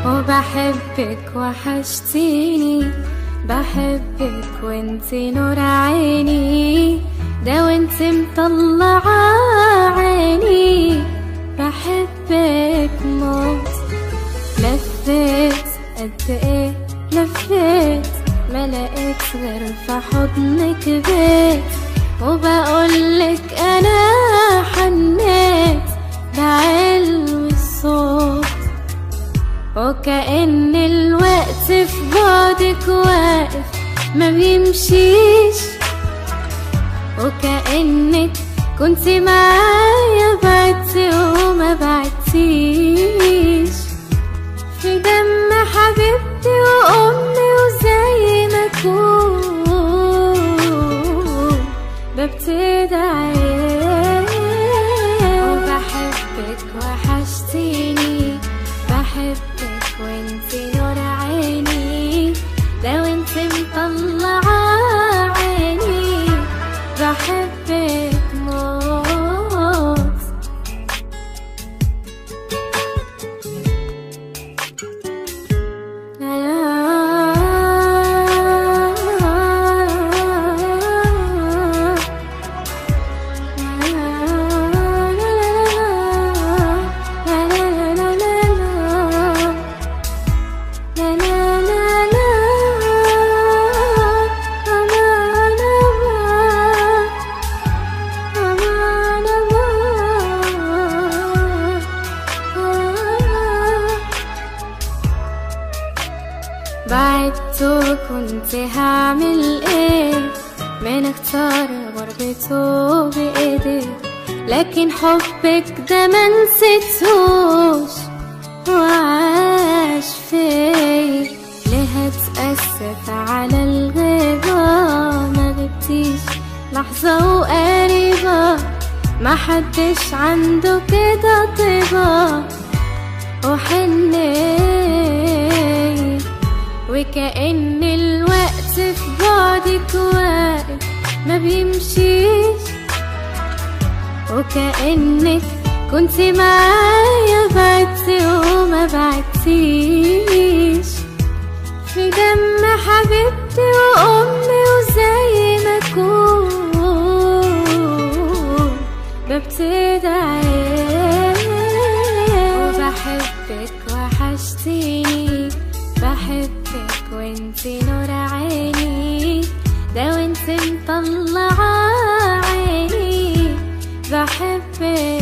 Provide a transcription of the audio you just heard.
وبحبك وحشتيني، بحبك وانتي نور عيني، ده وانتي مطلعة عيني، بحبك موت. لفيت قد ايه لفيت، ما لقيت غير في حضنك بيت، وبقولك انا حنيت بعلو الصوت، وكأن الوقت في بعدك واقف ما بيمشيش، وكأنك كنتي معايا بعدتي وما بعدتيش، في دم حبيبتي وأمي وزي ما أكون ببتدي أعيش. وبحبك وحشتيني، بحبك وانتي نور عيني، ده وانتي مطلعة عيني، بحبك موت. بعدت وكنت هعمل ايه، من اختار غربته بايديه، لكن حبك ده منسيتهوش وعاش فيا. ليه اتأسف على الغيبة، ما غبتيش لحظة وقريبة، ما حدش عنده كده طيبة وحنية، وكأن الوقت في بعدك واقف ما بيمشيش، وكأنك كنتي معايا بعدتي وما بعدتيش، في دم حبيبتي وأمي وزي ما أكون ببتدي أعيش. وبحبك وحشتيني، بحبك وانتي نور عيني، ده وانتي مطلعة عيني، بحبك